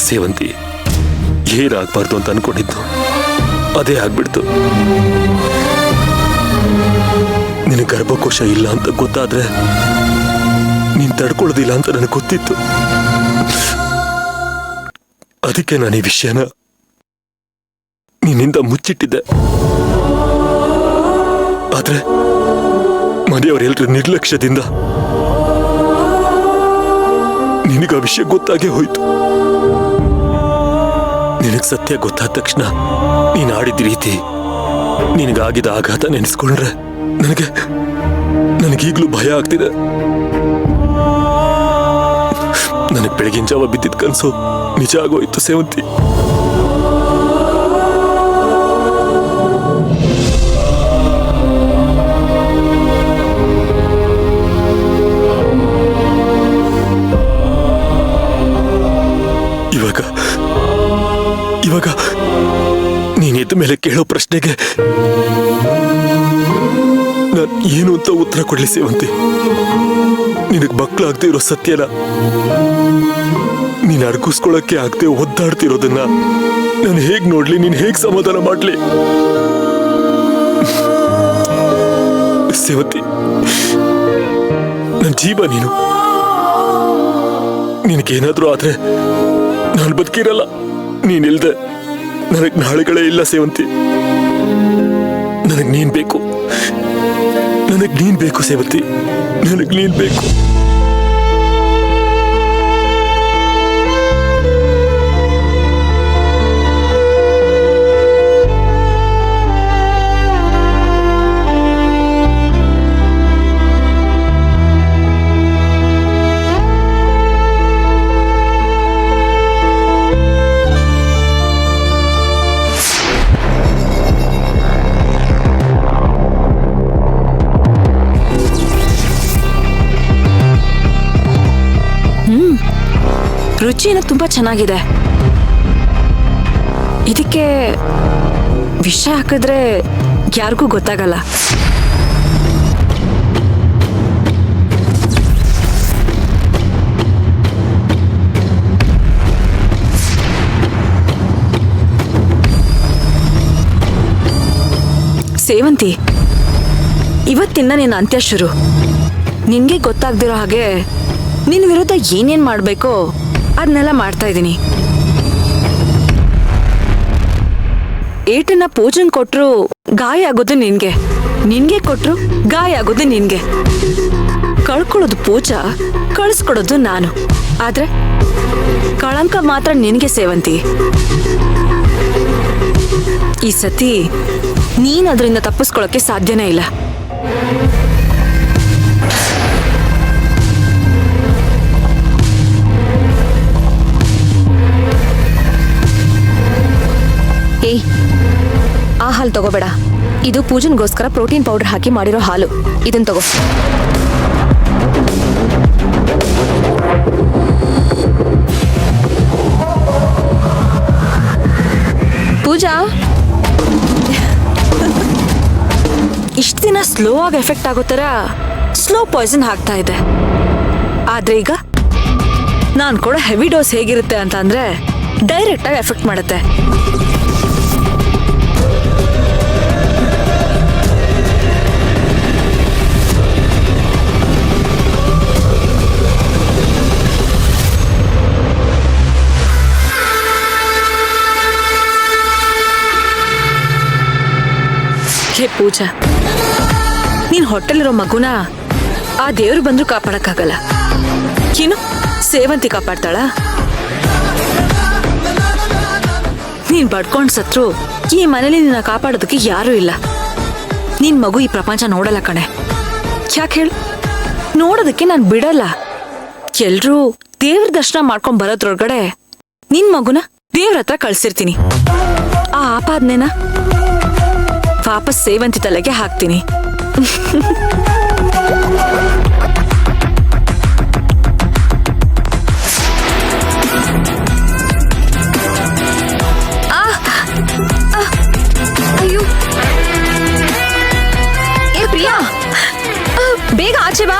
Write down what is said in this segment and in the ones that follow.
ಸೇವಂತಿ, ಏನಾಗಬಾರ್ದು ಅಂತ ಅನ್ಕೊಂಡಿದ್ದು ಅದೇ ಆಗ್ಬಿಡ್ತು. ನಿನಗೆ ಗರ್ಭಕೋಶ ಇಲ್ಲ ಅಂತ ಗೊತ್ತಾದ್ರೆ ನೀನ್ ತಡ್ಕೊಳ್ಳೋದಿಲ್ಲ ಅಂತ ನನಗೆ ಗೊತ್ತಿತ್ತು. ಅದಕ್ಕೆ ನಾನು ಈ ವಿಷಯನ ನಿನ್ನಿಂದ ಮುಚ್ಚಿಟ್ಟಿದ್ದೆ. ಆದ್ರೆ ಮನೆಯವರೆಲ್ಲರ ನಿರ್ಲಕ್ಷ್ಯದಿಂದ ನಿನಗ ವಿಷಯ ಗೊತ್ತಾಗೇ ಹೋಯ್ತು. ನಿನಗೆ ಸತ್ಯ ಗೊತ್ತಾದ ತಕ್ಷಣ ನೀನು ಆಡಿದ ರೀತಿ, ನಿನಗಾಗಿದ ಆಘಾತ ನೆನೆಸ್ಕೊಂಡ್ರೆ ನನಗೀಗ್ಲೂ ಭಯ ಆಗ್ತಿದೆ. ನನಗೆ ಬೆಳಗಿನ ಜಾವ ಬಿದ್ದಿದ್ದ ಕನಸು ನಿಜ ಆಗೋಯ್ತು ಸೇವಂತಿ. ಇವಾಗ ನೀನಿದ್ದ ಮೇಲೆ ಕೇಳೋ ಪ್ರಶ್ನೆಗೆ ನಾನು ಏನು ಅಂತ ಉತ್ತರ ಕೊಡ್ಲಿ ಸೇವಂತಿ? ನಿನಗೆ ಮಕ್ಕಳಾಗದೆ ಇರೋ ಸತ್ಯನ, ನೀನು ಅರ್ಗಿಸ್ಕೊಳಕ್ಕೆ ಆಗದೆ ಒದ್ದಾಡ್ತಿರೋದನ್ನ ನಾನು ಹೇಗ್ ನೋಡ್ಲಿ? ನೀನು ಹೇಗ್ ಸಮಾಧಾನ ಮಾಡ್ಲಿ? ಸೇವಂತಿ, ನನ್ನ ಜೀವ ನೀನು. ನಿನಗೇನಾದ್ರೂ ಆದ್ರೆ ನಾನು ಬದುಕಿರಲ್ಲ. ನೀನಿಲ್ದೆ ನನಗೆ ನಾಳೆಗಳೇ ಇಲ್ಲ ಸೇವಂತಿ. ನನಗೆ ನೀನ್ ಬೇಕು, ನನಗೆ ನೀನ್ ಬೇಕು ಸೇವಂತಿ, ನನಗೆ ನೀನ್ ಬೇಕು. ರುಚಿನ ತುಂಬಾ ಚೆನ್ನಾಗಿದೆ. ಇದಕ್ಕೆ ವಿಷ ಹಾಕಿದ್ರೆ ಯಾರಿಗೂ ಗೊತ್ತಾಗಲ್ಲ. ಸೇವಂತಿ, ಇವತ್ತಿಂದ ನಿನ್ನ ಅಂತ್ಯ ಶುರು. ನಿನ್ಗೆ ಗೊತ್ತಾಗ್ದಿರೋ ಹಾಗೆ ನಿನ್ನ ವಿರುದ್ಧ ಏನೇನ್ ಮಾಡ್ಬೇಕೋ ಅದನ್ನೆಲ್ಲ ಮಾಡ್ತಾ ಇದ್ದೀನಿ. ಏಟನ್ನ ಪೂಜನ್ ಕೊಟ್ರು ಗಾಯ ಆಗೋದು ನಿನ್ಗೆ, ನಿನ್ಗೆ ಕೊಟ್ರು ಗಾಯ ಆಗೋದು ನಿನ್ಗೆ. ಕಳ್ಕೊಳ್ಳೋದು ಪೂಜಾ, ಕಳಿಸ್ಕೊಡೋದು ನಾನು. ಆದ್ರೆ ಕಳಂಕ ಮಾತ್ರ ನಿನ್ಗೆ ಸೇವಂತಿ. ಈ ಸತಿ ನೀನ್ ಅದರಿಂದ ತಪ್ಪಿಸ್ಕೊಳಕ್ಕೆ ಸಾಧ್ಯನೇ ಇಲ್ಲ. ಏಯ್, ಆ ಹಾಲು ತಗೋಬೇಡ. ಇದು ಪೂಜನ್ಗೋಸ್ಕರ ಪ್ರೋಟೀನ್ ಪೌಡರ್ ಹಾಕಿ ಮಾಡಿರೋ ಹಾಲು. ಇದನ್ನ ತಗೋ. ಪೂಜಾ, ಇಷ್ಟು ದಿನ ಸ್ಲೋ ಆಗಿ ಎಫೆಕ್ಟ್ ಆಗೋ ತರ ಸ್ಲೋ ಪಾಯ್ಸನ್ ಹಾಕ್ತಾ ಇದೆ. ಆದ್ರೆ ಈಗ ನಾನು ಕೂಡ ಹೆವಿ ಡೋಸ್ ಹೇಗಿರುತ್ತೆ ಅಂತ ಅಂದ್ರೆ ಡೈರೆಕ್ಟ್ ಆಗಿ ಎಫೆಕ್ಟ್ ಮಾಡುತ್ತೆ. ಹೇ ಪೂಜಾ, ನೀನ್ ಹೊಟ್ಟೆಲಿರೋ ಮಗುನ ಆ ದೇವ್ರು ಬಂದ್ರು ಕಾಪಾಡಕ್ಕಾಗಲ್ಲ. ಏನು ಸೇವಂತಿ ಕಾಪಾಡ್ತಾಳ? ನೀನ್ ಬಡ್ಕೊಂಡ್ ಸತ್ರು ಈ ಮನೇಲಿ ನಿನ್ನ ಕಾಪಾಡೋದಕ್ಕೆ ಯಾರೂ ಇಲ್ಲ. ನಿನ್ ಮಗು ಈ ಪ್ರಪಂಚ ನೋಡಲ್ಲ ಕಣೆ. ಯಾಕೆ ಹೇಳು? ನೋಡೋದಕ್ಕೆ ನಾನು ಬಿಡಲ್ಲ. ಎಲ್ರೂ ದೇವ್ರ ದರ್ಶನ ಮಾಡ್ಕೊಂಡ್ ಬರೋದ್ರೊಳಗಡೆ ನಿನ್ ಮಗುನ ದೇವ್ರ ಹತ್ರ ಕಳ್ಸಿರ್ತೀನಿ. ಆ ಆಪಾದನೆನ ವಾಪಸ್ ಸೇವಂತಿ ತಲೆಗೆ ಹಾಕ್ತೀನಿ. ಅಯ್ಯೋ, ಏ ಪ್ರಿಯಾ, ಬೇಗ ಆಚೆ ಬಾ.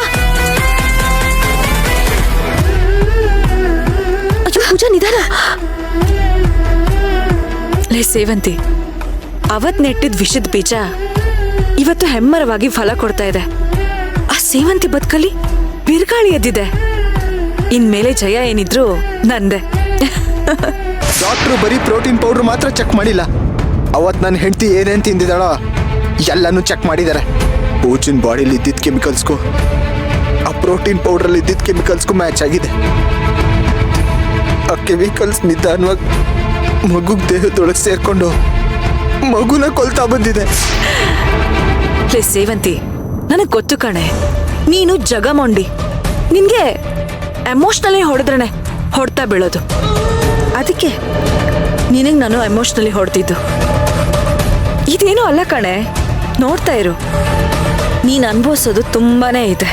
ಅಯ್ಯೋ ಪೂಜಾ, ನಿಧಾನ. ಸೇವಂತಿ, ಅವತ್ ನೆಟ್ಟಿದ್ ವಿಷದ ಬೀಜ ಇವತ್ತು ಹೆಮ್ಮರವಾಗಿ ಫಲ ಕೊಡ್ತಾ ಇದೆ. ಆ ಸೇವಂತಿ ಬದುಕಲ್ಲಿ ಬಿರುಗಾಳಿ ಎದ್ದಿದೆ. ಇನ್ಮೇಲೆ ಜಯ ಏನಿದ್ರು ನಂದೆ. ಡಾಕ್ಟ್ರು ಬರೀ ಪ್ರೋಟೀನ್ ಪೌಡರ್ ಮಾತ್ರ ಚೆಕ್ ಮಾಡಿಲ್ಲ. ಅವತ್ತು ನನ್ನ ಹೆಂಡತಿ ಏನೇನು ತಿಂದಿದ್ದಾಳೋ ಎಲ್ಲನೂ ಚೆಕ್ ಮಾಡಿದ್ದಾರೆ. ಪೂಜನ್ ಬಾಡಿಲಿ ಇದ್ದಿದ್ದ ಕೆಮಿಕಲ್ಸ್ಗೂ ಆ ಪ್ರೋಟೀನ್ ಪೌಡ್ರಲ್ಲಿ ಇದ್ದಿದ್ದ ಕೆಮಿಕಲ್ಸ್ಗೂ ಮ್ಯಾಚ್ ಆಗಿದೆ. ಆ ಕೆಮಿಕಲ್ಸ್ ನಿಧಾನವಾಗಿ ಮಗುಗ್ ದೇಹದೊಳಗೆ ಸೇರ್ಕೊಂಡು ಮಗುನ ಕೊಲ್ತಾ ಬಂದಿದೆ. ಲೇ ಸೇವಂತಿ, ನನಗ್ ಗೊತ್ತು ಕಣೆ, ನೀನು ಜಗಮೊಂಡಿ. ನಿನ್ಗೆ ಎಮೋಷ್ನಲಿ ಹೊಡೆದ್ರನೆ ಹೊಡ್ತಾ ಬೀಳೋದು. ಅದಕ್ಕೆ ನಿನಗ್ ನಾನು ಎಮೋಷ್ನಲಿ ಹೊಡೆದಿದ್ದು. ಇದೇನೂ ಅಲ್ಲ ಕಣೆ, ನೋಡ್ತಾ ಇರು, ನೀನ್ ಅನ್ಭವಿಸೋದು ತುಂಬಾನೇ ಇದೆ.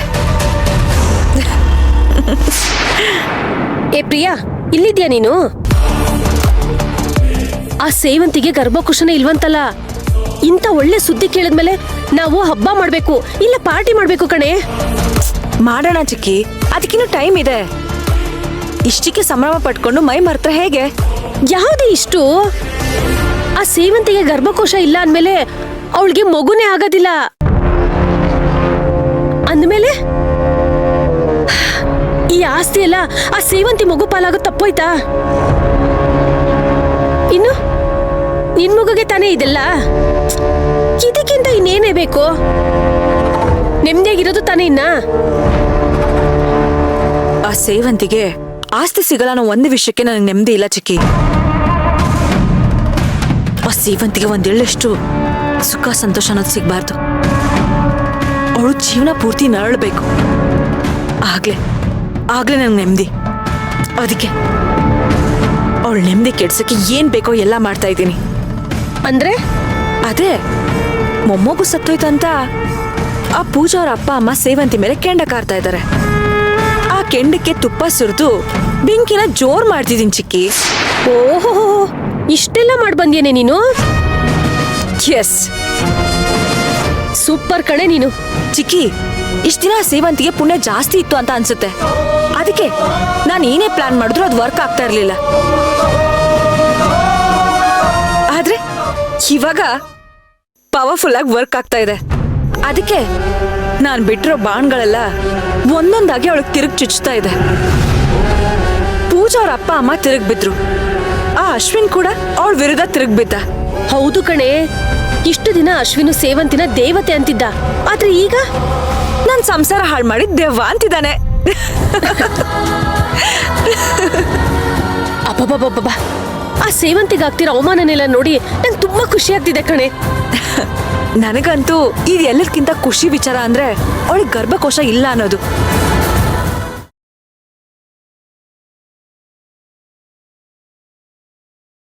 ಏ ಪ್ರಿಯಾ, ಇಲ್ಲಿದ್ಯಾ ನೀನು? ಆ ಸೇವಂತಿಗೆ ಗರ್ಭಕುಶನೇ ಇಲ್ವಂತಲ್ಲ. ಇಂಥ ಒಳ್ಳೆ ಸುದ್ದಿ ಕೇಳಿದ್ಮೇಲೆ ನಾವು ಹಬ್ಬ ಮಾಡ್ಬೇಕು, ಇಲ್ಲ ಪಾರ್ಟಿ ಮಾಡ್ಬೇಕು ಕಣೆ. ಮಾಡೋಣ ಚಿಕ್ಕಿ, ಅದಕ್ಕಿನ್ನೂ ಟೈಮ್ ಇದೆ. ಇಷ್ಟಕ್ಕೆ ಸಂಭ್ರಮ ಪಟ್ಕೊಂಡು ಮೈ ಮರ್ತ್ರ ಹೇಗೆ? ಯಾವುದೇ ಇಷ್ಟು? ಆ ಸೇವಂತಿಗೆ ಗರ್ಭಕೋಶ ಇಲ್ಲ ಅಂದ್ಮೇಲೆ ಅವಳಿಗೆ ಮಗುನೇ ಆಗೋದಿಲ್ಲ. ಅಂದ್ಮೇಲೆ ಈ ಆಸ್ತಿ ಎಲ್ಲ ಆ ಸೇವಂತಿ ಮಗು ಪಾಲಾಗೋ ತಪ್ಪೋಯ್ತಾ? ಇನ್ನು ನಿನ್ ಮಗುಗೆ ತಾನೇ ಇದೆಲ್ಲ. ಇದಕ್ಕಿಂತ ಇನ್ನೇನೇ ಬೇಕು? ನೆಮ್ಮದಿಯಾಗಿರೋದು ತಾನೇ ಇನ್ನ. ಆ ಸೇವಂತಿಗೆ ಆಸ್ತಿ ಸಿಗಲ್ಲ ಅನ್ನೋ ಒಂದು ವಿಷಯಕ್ಕೆ ನನಗೆ ನೆಮ್ಮದಿ ಇಲ್ಲ ಚಿಕ್ಕಿ. ಆ ಸೇವಂತಿಗೆ ಒಂದೆಳ್ಳಷ್ಟು ಸುಖ ಸಂತೋಷ ಅನ್ನೋದು ಸಿಗ್ಬಾರ್ದು. ಅವಳು ಜೀವನ ಪೂರ್ತಿ ನರಳಬೇಕು. ಆಗ್ಲೇ ನನಗೆ ನೆಮ್ಮದಿ. ಅದಕ್ಕೆ ಅವಳು ನೆಮ್ಮದಿ ಕೆಡ್ಸಕ್ಕೆ ಏನ್ ಬೇಕೋ ಎಲ್ಲ ಮಾಡ್ತಾ ಇದ್ದೀನಿ. ಅಂದ್ರೆ ಅದೇ ಮೊಮ್ಮಗು ಸತ್ತೋಯ್ತಂತ ಆ ಪೂಜಾ ಅವ್ರ ಅಪ್ಪ ಅಮ್ಮ ಸೇವಂತಿ ಮೇಲೆ ಕೆಂಡ ಕಾರ್ತಾ ಇದ್ದಾರೆ. ಆ ಕೆಂಡಕ್ಕೆ ತುಪ್ಪ ಸುರಿದು ಬೆಂಕಿನ ಜೋರ್ ಮಾಡ್ತಿದ್ದೀನಿ ಚಿಕ್ಕಿ. ಓಹೋ, ಇಷ್ಟೆಲ್ಲ ಮಾಡಿ ಬಂದ್ಯೇನೆ ನೀನು? ಎಸ್, ಸೂಪರ್ ಕಣೆ ನೀನು. ಚಿಕ್ಕಿ, ಇಷ್ಟ ದಿನ ಸೇವಂತಿಗೆ ಪುಣ್ಯ ಜಾಸ್ತಿ ಇತ್ತು ಅಂತ ಅನ್ಸುತ್ತೆ. ಅದಕ್ಕೆ ನಾನು ಏನೇ ಪ್ಲಾನ್ ಮಾಡಿದ್ರು ಅದು ವರ್ಕ್ ಆಗ್ತಾ ಇರ್ಲಿಲ್ಲ. ಆದ್ರೆ ಇವಾಗ ಪವರ್ಫುಲ್ ಆಗಿ ವರ್ಕ್ ಆಗ್ತಾ ಇದೆ. ಅದಕ್ಕೆ ನಾನು ಬಿಟ್ಟಿರೋ ಬಾಣ್ಗಳೆಲ್ಲ ಒಂದೊಂದಾಗಿ ಅವಳಿಗೆ ತಿರುಗಿ ಚುಚ್ತಾ ಇದೆ. ಪೂಜಾ ಅವ್ರ ಅಪ್ಪ ಅಮ್ಮ ತಿರುಗಿ ಬಿದ್ರು. ಆ ಅಶ್ವಿನ್ ಕೂಡ ಅವಳ ವಿರುದ್ಧ ತಿರುಗಿ ಬಿದ್ದ. ಹೌದು ಕಣೆ, ಇಷ್ಟು ದಿನ ಅಶ್ವಿನು ಸೇವಂತಿನ ದೇವತೆ ಅಂತಿದ್ದ. ಆದ್ರೆ ಈಗ ನನ್ ಸಂಸಾರ ಹಾಳು ಮಾಡಿ ದೆವ್ವ ಅಂತಿದ್ದಾನೆ. ಅಬ್ಬಬ್ಬಬ್ಬಬ್ಬ, ಆ ಸೇವಂತಿಗಾಗ್ತಿರೋ ಅವಮಾನನೆಲ್ಲ ನೋಡಿ ನಂಗೆ ತುಂಬಾ ಖುಷಿ ಆಗ್ತಿದೆ ಕಣೆ. ನನಗಂತೂ ಇದು ಎಲ್ಲದಕ್ಕಿಂತ ಖುಷಿ ವಿಚಾರ ಅಂದ್ರೆ ಅವಳಿಗೆ ಗರ್ಭಕೋಶ ಇಲ್ಲ ಅನ್ನೋದು.